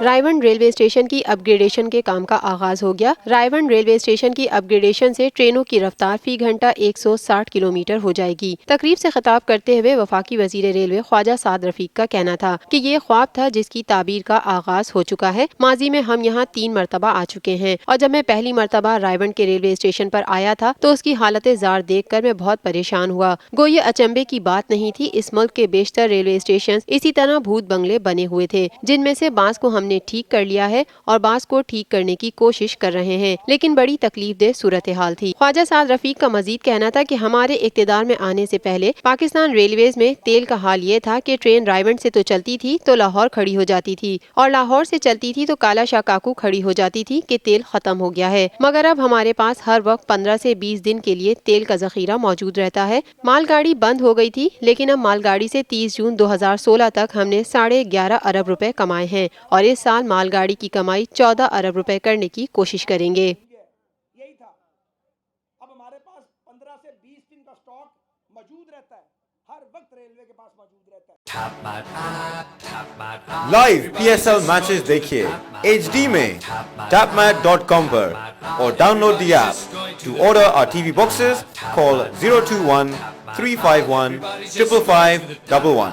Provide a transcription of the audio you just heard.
Raiwind railway station کی اپ gradation کے کام کا آغاز ہو گیا۔ رائیونڈ ریلوے اسٹیشن کی اپ گریڈیشن سے ٹرینوں کی رفتار فی گھنٹہ 160 کلومیٹر ہو جائے گی۔ تقریب سے خطاب کرتے ہوئے وفاقی وزیر ریلوے خواجہ سعد رفیق کا کہنا تھا کہ یہ خواب تھا جس کی تعبیر کا آغاز ہو چکا ہے۔ ماضی میں ہم یہاں 3 مرتبہ آ چکے ہیں اور جب میں پہلی مرتبہ رائیونڈ کے ریلوے اسٹیشن پر آیا تھا تو اس کی حالت زار دیکھ کر میں بہت پریشان ہوا۔ گو یہ اچنبے کی بات نہیں تھی، اس ملک کے بیشتر ریلوے اسٹیشن اسی طرح بھوت بنگلے بنے ہوئے تھے، جن میں سے بعض کو ہم نے ٹھیک کر لیا ہے اور بعض کو ٹھیک کرنے کی کوشش کر رہے ہیں، لیکن بڑی تکلیف دہ صورتحال تھی۔ خواجہ سعد رفیق کا مزید کہنا تھا کہ ہمارے اقتدار میں آنے سے پہلے پاکستان ریلویز میں تیل کا حال یہ تھا کہ ٹرین رائیونڈ سے تو چلتی تھی تو لاہور کھڑی ہو جاتی تھی، اور لاہور سے چلتی تھی تو کالا شاہ کاکو کھڑی ہو جاتی تھی کہ تیل ختم ہو گیا ہے، مگر اب ہمارے پاس ہر وقت 15 سے 20 دن کے لیے تیل کا ذخیرہ موجود رہتا ہے۔ مال گاڑی بند ہو گئی تھی، لیکن اب مال گاڑی سے 30 جون 2016 تک ہم نے 11.5 ارب روپے کمائے ہیں اور اس سال مال گاڑی کی کمائی 14 ارب روپے کرنے کی کوشش کریں گے۔ یہی تھا، اب ہمارے پاس 15 سے 20 دن کا سٹاک موجود رہتا ہے، ہر وقت ریلوے کے پاس موجود رہتا ہے۔ Live P S L matches دیکھیے HD میں tapmat.com پر اور download the app. To order our TV boxes call 021 351 55511